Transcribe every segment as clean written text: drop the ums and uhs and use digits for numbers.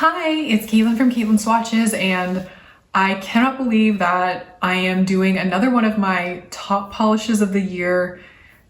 Hi, it's Caitlin from Caitlin Swatches, and I cannot believe that I am doing another one of my top polishes of the year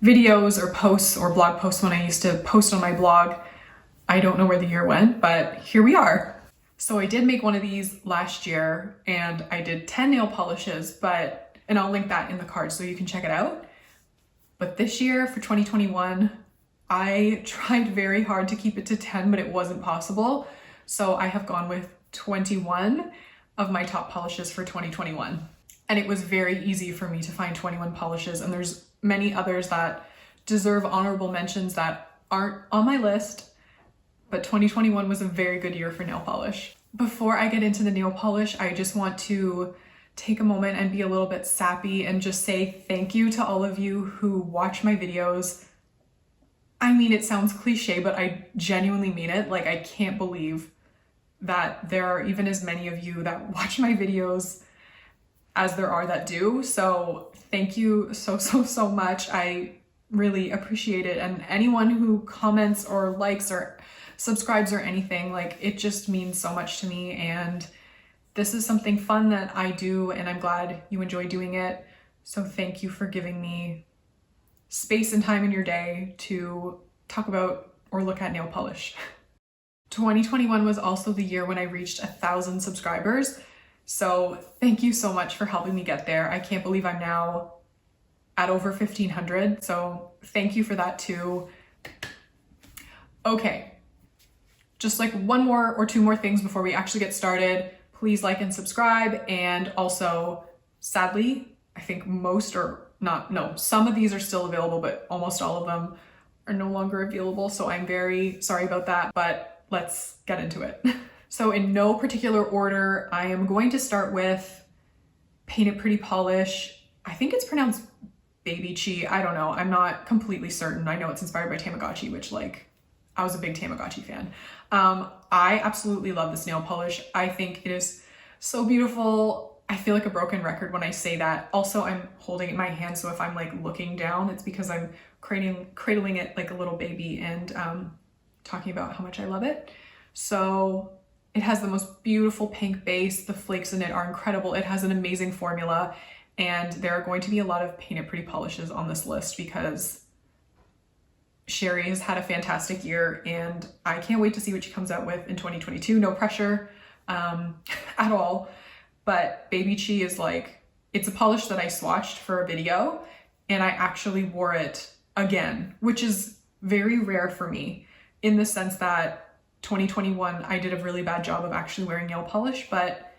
videos or posts or blog posts when I used to post on my blog. I don't know where the year went, but here we are. So I did make one of these last year and I did 10 nail polishes, and I'll link that in the card so you can check it out. But this year for 2021, I tried very hard to keep it to 10, but it wasn't possible. So I have gone with 21 of my top polishes for 2021. And it was very easy for me to find 21 polishes, and there's many others that deserve honorable mentions that aren't on my list, but 2021 was a very good year for nail polish. Before I get into the nail polish, I just want to take a moment and be a little bit sappy and just say thank you to all of you who watch my videos. I mean, it sounds cliche, but I genuinely mean it. Like, I can't believe that there are even as many of you that watch my videos as there are that do. So thank you so much. I really appreciate it. And anyone who comments or likes or subscribes or anything, like, it just means so much to me. And this is something fun that I do, and I'm glad you enjoy doing it. So thank you for giving me space and time in your day to talk about or look at nail polish. 2021 was also the year when I reached 1,000 subscribers. So thank you so much for helping me get there. I can't believe I'm now at over 1,500. So thank you for that too. Okay, just like one more or two more things before we actually get started. Please like and subscribe. And also, sadly, I think some of these are still available, but almost all of them are no longer available. So I'm very sorry about that, but let's get into it. So in no particular order, I am going to start with Paint It Pretty polish. I think it's pronounced Baby Chi. I don't know. I'm not completely certain. I know it's inspired by Tamagotchi, which, like, I was a big Tamagotchi fan. I absolutely love this nail polish. I think it is so beautiful. I feel like a broken record when I say that. Also, I'm holding it in my hand, so if I'm like looking down, it's because I'm cradling it like a little baby and talking about how much I love it. So it has the most beautiful pink base. The flakes in it are incredible. It has an amazing formula, and there are going to be a lot of Paint It Pretty polishes on this list because Sherry has had a fantastic year, and I can't wait to see what she comes out with in 2022. No pressure at all. But Baby Chi is like, it's a polish that I swatched for a video, and I actually wore it again, which is very rare for me, in the sense that 2021, I did a really bad job of actually wearing nail polish, but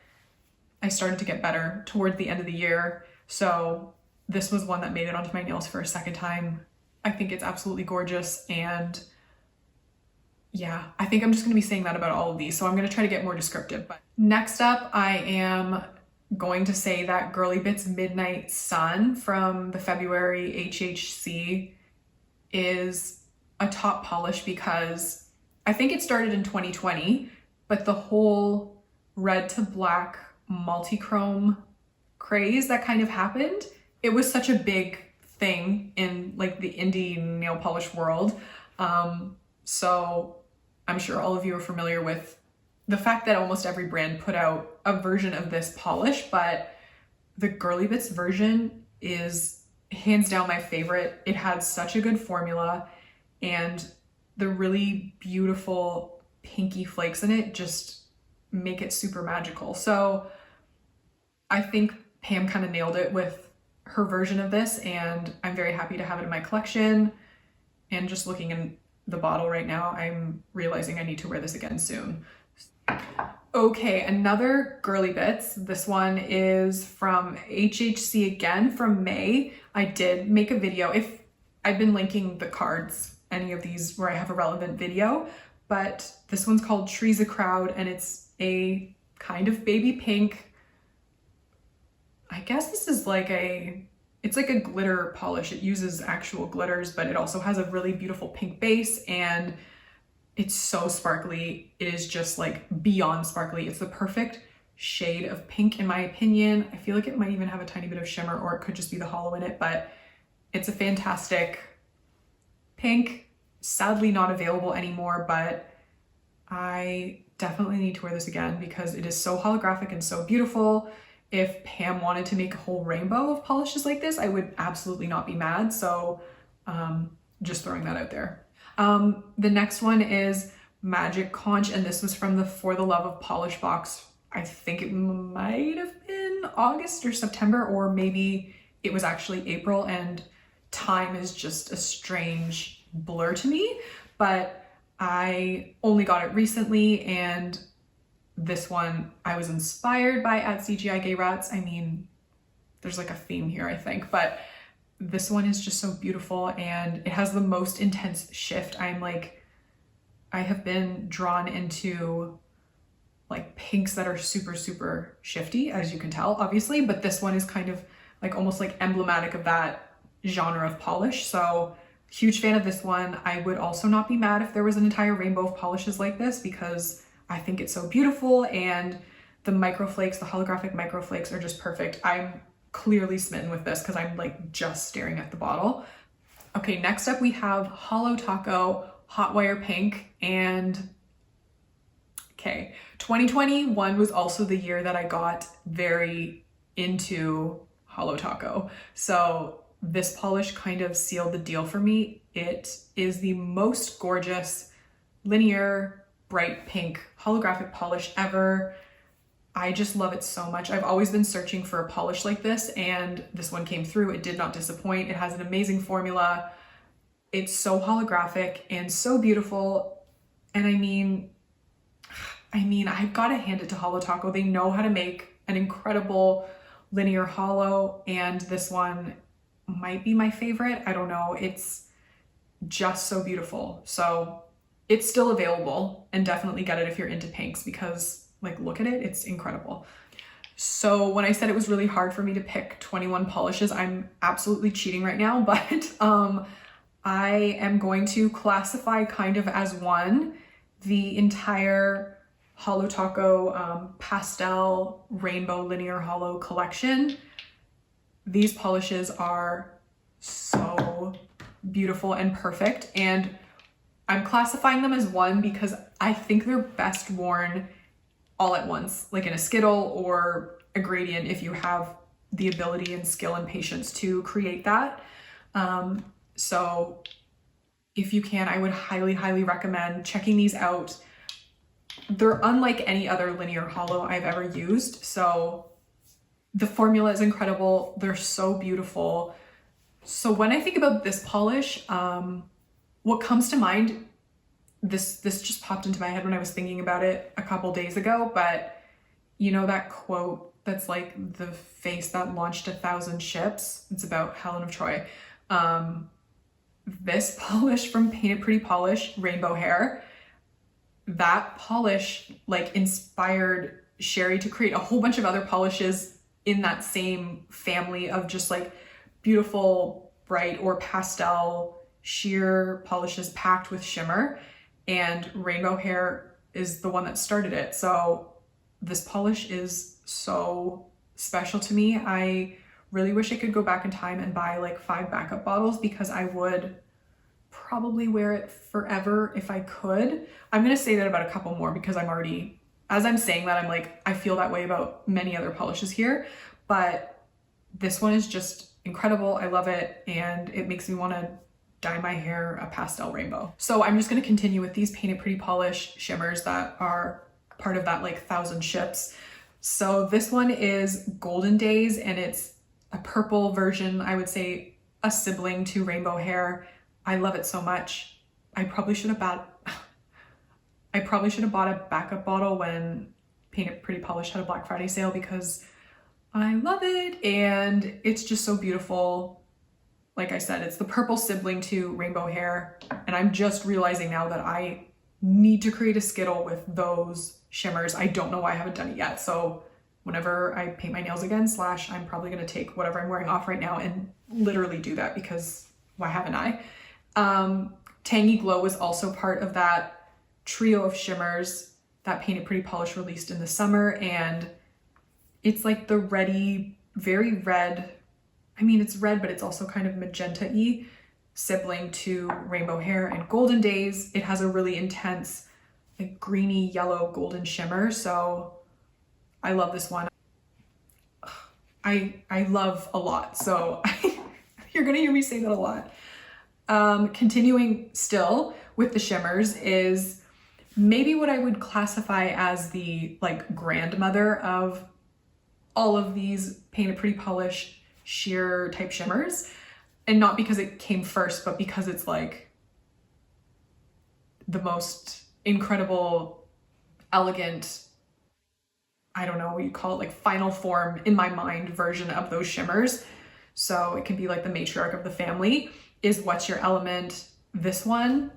I started to get better toward the end of the year. So this was one that made it onto my nails for a second time. I think it's absolutely gorgeous. And yeah, I think I'm just going to be saying that about all of these. So I'm going to try to get more descriptive. But next up, I am going to say that Girly Bits Midnight Sun from the February HHC is a top polish because I think it started in 2020, but the whole red to black multi-chrome craze that kind of happened, it was such a big thing in like the indie nail polish world. So I'm sure all of you are familiar with the fact that almost every brand put out a version of this polish, but the Girly Bits version is hands down my favorite. It had such a good formula, and the really beautiful pinky flakes in it just make it super magical. So I think Pam kind of nailed it with her version of this, and I'm very happy to have it in my collection. And just looking in the bottle right now, I'm realizing I need to wear this again soon. Okay, another Girly Bits. This one is from HHC again from May. I did make a video. If I've been linking the cards, any of these where I have a relevant video, but this one's called Trees a Crowd, and it's a kind of baby pink. I guess this is like it's like a glitter polish. It uses actual glitters, but it also has a really beautiful pink base, and it's so sparkly. It is just like beyond sparkly. It's the perfect shade of pink in my opinion. I feel like it might even have a tiny bit of shimmer, or it could just be the hollow in it, but it's a fantastic pink. Sadly not available anymore, but I definitely need to wear this again because it is so holographic and so beautiful. If Pam wanted to make a whole rainbow of polishes like this, I would absolutely not be mad. So just throwing that out there. The next one is Magic Conch, and this was from the For the Love of Polish box. I think it might have been August or September, or maybe it was actually April, and time is just a strange blur to me, but I only got it recently, and this one I was inspired by at CGI Gay Rats. I mean, there's like a theme here, I think, but this one is just so beautiful, and it has the most intense shift. I have been drawn into like pinks that are super, super shifty, as you can tell, obviously, but this one is kind of like almost like emblematic of that genre of polish. So huge fan of this one. I would also not be mad if there was an entire rainbow of polishes like this because I think it's so beautiful, and the microflakes, the holographic microflakes are just perfect. I'm clearly smitten with this because I'm like just staring at the bottle. Okay, next up we have Holo Taco Hot Wire Pink, and okay, 2021 was also the year that I got very into Holo Taco. So this polish kind of sealed the deal for me. It is the most gorgeous linear bright pink holographic polish ever. I just love it so much. I've always been searching for a polish like this, and this one came through. It did not disappoint. It has an amazing formula. It's so holographic and so beautiful. And I mean, I've got to hand it to Holo Taco. They know how to make an incredible linear holo, and this one might be my favorite. I don't know. It's just so beautiful. So it's still available, and definitely get it if you're into pinks because like, look at it, it's incredible. So when I said it was really hard for me to pick 21 polishes, I'm absolutely cheating right now, but I am going to classify kind of as one the entire Holo Taco pastel rainbow linear holo collection. These polishes are so beautiful and perfect, and I'm classifying them as one because I think they're best worn all at once, like in a Skittle or a gradient if you have the ability and skill and patience to create that. So if you can, I would highly, highly recommend checking these out. They're unlike any other linear holo I've ever used. So the formula is incredible. They're so beautiful. So when I think about this polish, what comes to mind, this just popped into my head when I was thinking about it a couple days ago, but you know that quote that's like the face that launched 1,000 ships? It's about Helen of Troy. This polish from Paint It Pretty Polish, Rainbow Hair, that polish like inspired Sherry to create a whole bunch of other polishes in that same family of just like beautiful, bright or pastel sheer polishes packed with shimmer. And Rainbow Hair is the one that started it. So this polish is so special to me. I really wish I could go back in time and buy like 5 backup bottles because I would probably wear it forever if I could. I'm gonna say that about a couple more because I'm already, as I'm saying that, I'm like, I feel that way about many other polishes here, but this one is just incredible. I love it, and it makes me want to dye my hair a pastel rainbow. So I'm just going to continue with these Paint It Pretty Polish shimmers that are part of that like 1,000 ships. So this one is Golden Days, and it's a purple version, I would say a sibling to Rainbow Hair. I love it so much. I probably should have bought a backup bottle when Paint It Pretty Polish had a Black Friday sale because I love it, and it's just so beautiful. Like I said, it's the purple sibling to Rainbow Hair, and I'm just realizing now that I need to create a Skittle with those shimmers. I don't know why I haven't done it yet. So whenever I paint my nails again, I'm probably going to take whatever I'm wearing off right now and literally do that because why haven't I? Tangy Glow was also part of that trio of shimmers that Paint It Pretty Polish released in the summer, and it's like the reddy, very red, I mean it's red but it's also kind of magenta-y sibling to Rainbow Hair and Golden Days. It has a really intense like greeny yellow golden shimmer. So I love this one. I love a lot. So you're gonna hear me say that a lot. Continuing still with the shimmers is maybe what I would classify as the like grandmother of all of these Painted Pretty Polish sheer type shimmers. And not because it came first, but because it's like the most incredible, elegant, I don't know what you call it, like final form in my mind version of those shimmers. So it can be like the matriarch of the family is What's Your Element. This one,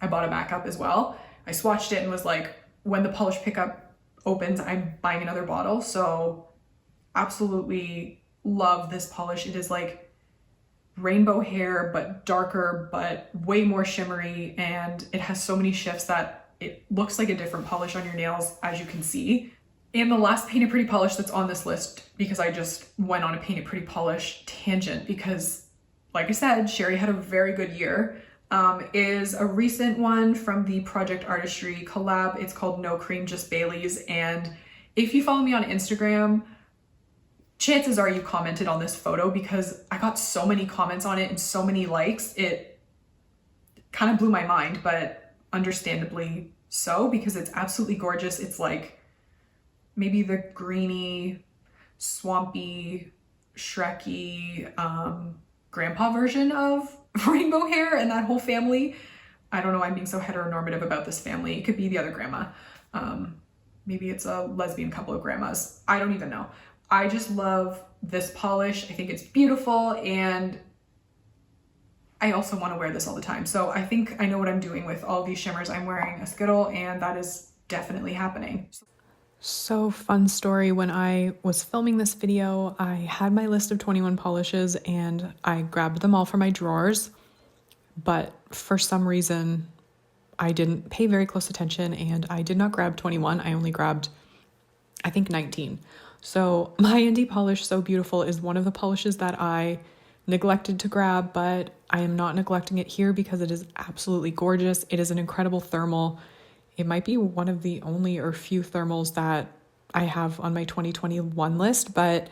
I bought a backup as well. I swatched it and was like, when the polish pickup opens, I'm buying another bottle. So absolutely love this polish. It is like rainbow hair, but darker, but way more shimmery. And it has so many shifts that it looks like a different polish on your nails, as you can see. And the last Painted Pretty polish that's on this list, because I just went on a Painted Pretty polish tangent because, like I said, Sherry had a very good year, is a recent one from the Project Artistry collab. It's called No Cream, Just Baileys. And if you follow me on Instagram, chances are you commented on this photo because I got so many comments on it and so many likes. It kind of blew my mind, but understandably so, because it's absolutely gorgeous. It's like maybe the greeny, swampy, Shreky grandpa version of rainbow hair and that whole family. I don't know, I'm being so heteronormative about this family. It could be the other grandma. Maybe it's a lesbian couple of grandmas. I don't even know. I just love this polish. I think it's beautiful, and I also want to wear this all the time. So I think I know what I'm doing with all these shimmers. I'm wearing a Skittle, and that is definitely happening. So fun story, when I was filming this video, I had my list of 21 polishes and I grabbed them all from my drawers, but for some reason I didn't pay very close attention and I did not grab 21. I only grabbed, I think, 19. So my indie polish So Beautiful is one of the polishes that I neglected to grab, but I am not neglecting it here because it is absolutely gorgeous. It is an incredible thermal. It might be one of the only or few thermals that I have on my 2021 list, but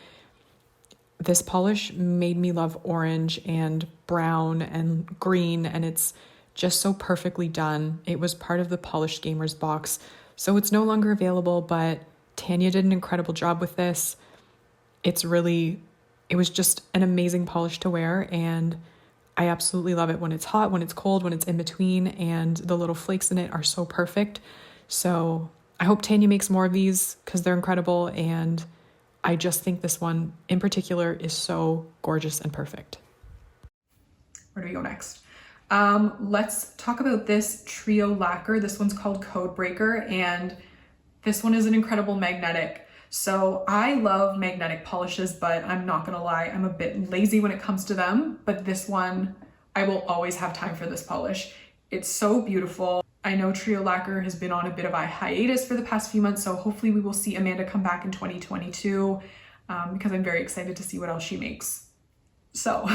this polish made me love orange and brown and green, and it's just so perfectly done. It was part of the Polished Gamers box, so it's no longer available, but Tanya did an incredible job with this. It was just an amazing polish to wear, and I absolutely love it when it's hot, when it's cold, when it's in between, and the little flakes in it are so perfect. So I hope Tanya makes more of these because they're incredible, and I just think this one in particular is so gorgeous and perfect. Where do we go next? Let's talk about this trio lacquer. This one's called Codebreaker, and this one is an incredible magnetic. So I love magnetic polishes, but I'm not gonna lie, I'm a bit lazy when it comes to them. But this one, I will always have time for this polish. It's so beautiful. I know Trio Lacquer has been on a bit of a hiatus for the past few months, so hopefully we will see Amanda come back in 2022 because I'm very excited to see what else she makes. So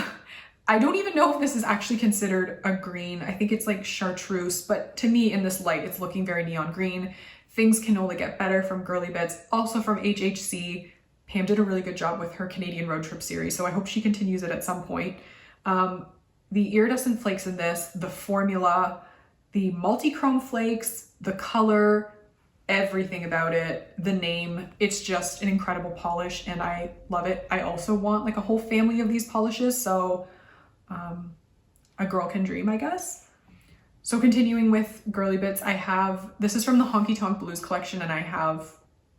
I don't even know if this is actually considered a green. I think it's like chartreuse, but to me in this light, it's looking very neon green. Things can only get better from Girly Bits, also from HHC. Pam did a really good job with her Canadian road trip series, so I hope she continues it at some point. The iridescent flakes in this, the formula, the multi-chrome flakes, the color, everything about it, the name, it's just an incredible polish and I love it. I also want like a whole family of these polishes, so a girl can dream, I guess. So continuing with Girly Bits, this is from the Honky Tonk Blues collection and I have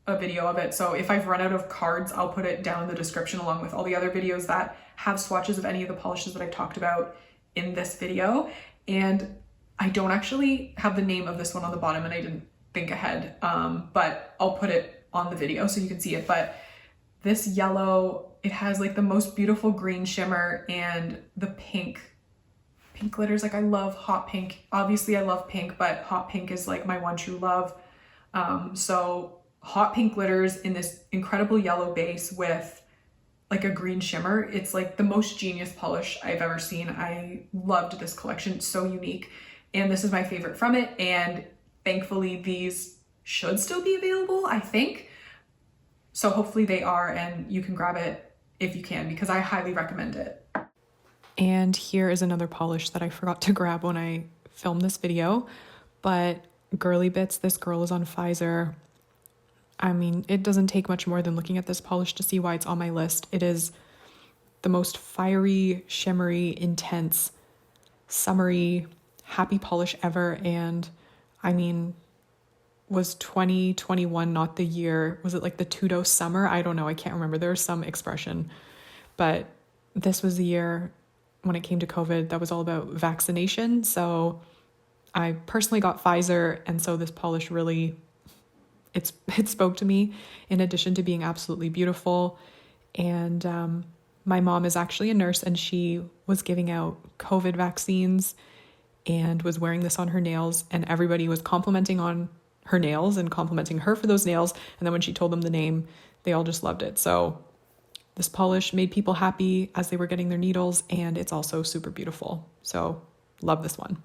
a video of it. So if I've run out of cards, I'll put it down in the description along with all the other videos that have swatches of any of the polishes that I've talked about in this video. And I don't actually have the name of this one on the bottom and I didn't think ahead, but I'll put it on the video so you can see it. But this yellow, it has like the most beautiful green shimmer and the pink glitters. Like I love hot pink. Obviously I love pink, but hot pink is like my one true love. So hot pink glitters in this incredible yellow base with like a green shimmer. It's like the most genius polish I've ever seen. I loved this collection. It's so unique. And this is my favorite from it. And thankfully these should still be available, I think. So hopefully they are, and you can grab it if you can, because I highly recommend it. And here is another polish that I forgot to grab when I filmed this video, but Girly Bits, this girl is on Pfizer. I mean, it doesn't take much more than looking at this polish to see why it's on my list. It is the most fiery, shimmery, intense, summery, happy polish ever. And I mean, was 2021 not the year? Was it like the two-dose summer? I don't know. I can't remember. There's some expression. But this was the year when it came to COVID that was all about vaccination. So I personally got Pfizer. And so this polish really, it spoke to me, in addition to being absolutely beautiful. And my mom is actually a nurse, and she was giving out COVID vaccines and was wearing this on her nails, and everybody was complimenting on her nails and complimenting her for those nails. And then when she told them the name, they all just loved it. So this polish made people happy as they were getting their needles, and it's also super beautiful. So love this one.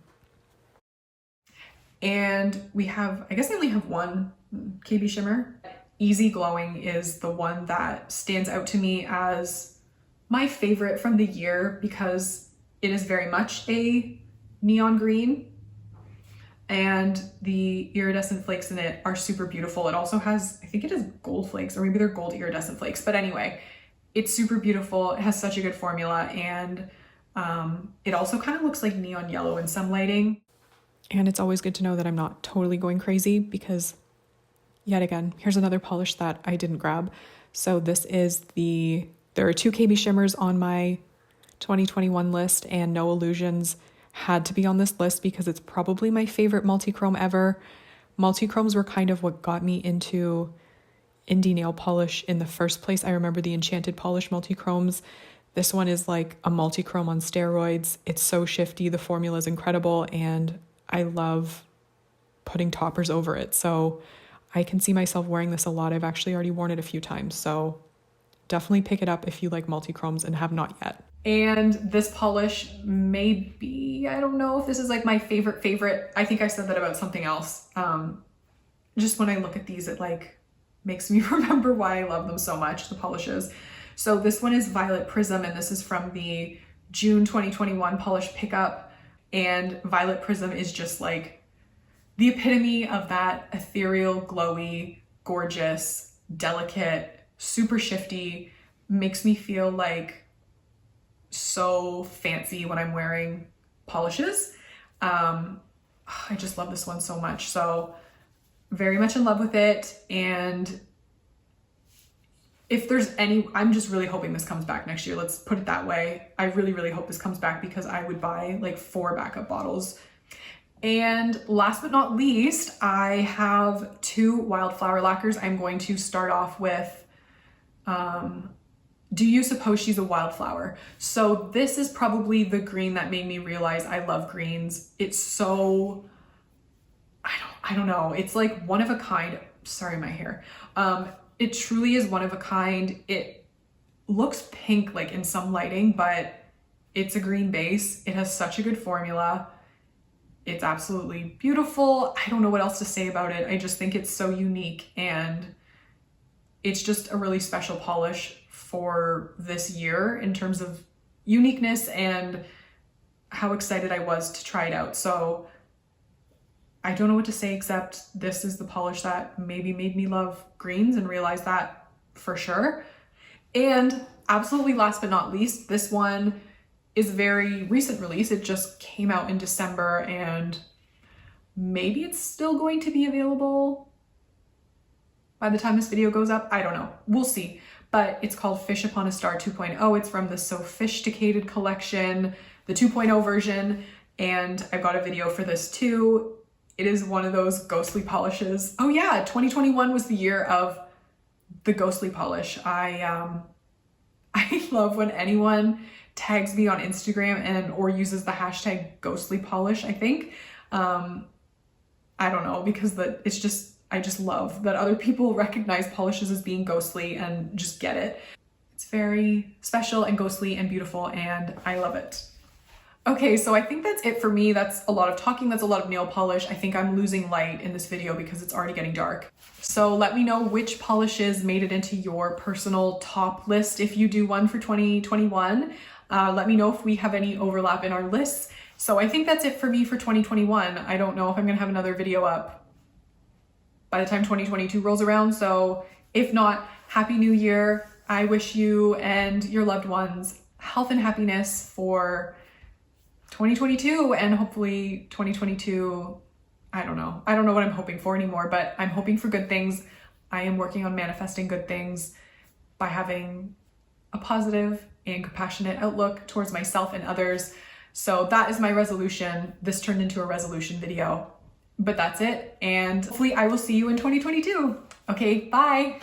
And we have, I guess I only have one KB shimmer. Easy Glowing is the one that stands out to me as my favorite from the year, because it is very much a neon green, and the iridescent flakes in it are super beautiful. It also has, I think it is gold flakes, or maybe they're gold iridescent flakes, but anyway, it's super beautiful. It has such a good formula, and it also kind of looks like neon yellow in some lighting. And it's always good to know that I'm not totally going crazy, because yet again, here's another polish that I didn't grab. So this is there are 2 KB shimmers on my 2021 list, and No Illusions had to be on this list because it's probably my favorite multi-chrome ever. Multi-chromes were kind of what got me into indie nail polish in the first place. I remember the Enchanted Polish multi-chromes. This one is like a multi-chrome on steroids. It's so shifty. The formula is incredible, and I love putting toppers over it. So I can see myself wearing this a lot. I've actually already worn it a few times. So definitely pick it up if you like multi-chromes and have not yet. And this polish may be, I don't know if this is like my favorite. I think I said that about something else. Just when I look at these, it like makes me remember why I love them so much, the polishes. So this one is Violet Prism, and this is from the June 2021 polish pickup. And Violet Prism is just like the epitome of that ethereal, glowy, gorgeous, delicate, super shifty, makes me feel like so fancy when I'm wearing polishes. I just love this one so much. So very much in love with it. And if there's any, I'm just really hoping this comes back next year. Let's put it that way. I really, really hope this comes back, because I would buy like 4 backup bottles. And last but not least, I have 2 Wildflower lacquers. I'm going to start off with, Do You Suppose She's a Wildflower? So this is probably the green that made me realize I love greens. It's so, I don't know. It's like one of a kind. Sorry, my hair. It truly is one of a kind. It looks pink like in some lighting, but it's a green base. It has such a good formula. It's absolutely beautiful. I don't know what else to say about it. I just think it's so unique, and it's just a really special polish for this year in terms of uniqueness and how excited I was to try it out. So I don't know what to say, except this is the polish that maybe made me love greens and realize that for sure. And absolutely last but not least, this one is a very recent release. It just came out in December, and maybe it's still going to be available by the time this video goes up. I don't know. We'll see. But it's called Fish Upon a Star 2.0. It's from the Sophisticated collection, the 2.0 version, and I've got a video for this too. It is one of those ghostly polishes. Oh yeah, 2021 was the year of the ghostly polish. I love when anyone tags me on Instagram or uses the hashtag ghostly polish, I think. I don't know, because I just love that other people recognize polishes as being ghostly and just get it. It's very special and ghostly and beautiful, and I love it. Okay, so I think that's it for me. That's a lot of talking, that's a lot of nail polish. I think I'm losing light in this video because it's already getting dark. So let me know which polishes made it into your personal top list if you do one for 2021. Let me know if we have any overlap in our lists. So I think that's it for me for 2021. I don't know if I'm gonna have another video up by the time 2022 rolls around. So if not, Happy New Year. I wish you and your loved ones health and happiness for 2022, and hopefully 2022, I don't know what I'm hoping for anymore, but I'm hoping for good things. I am working on manifesting good things by having a positive and compassionate outlook towards myself and others. So that is my resolution. This turned into a resolution video, but that's it. And hopefully I will see you in 2022. Okay, bye.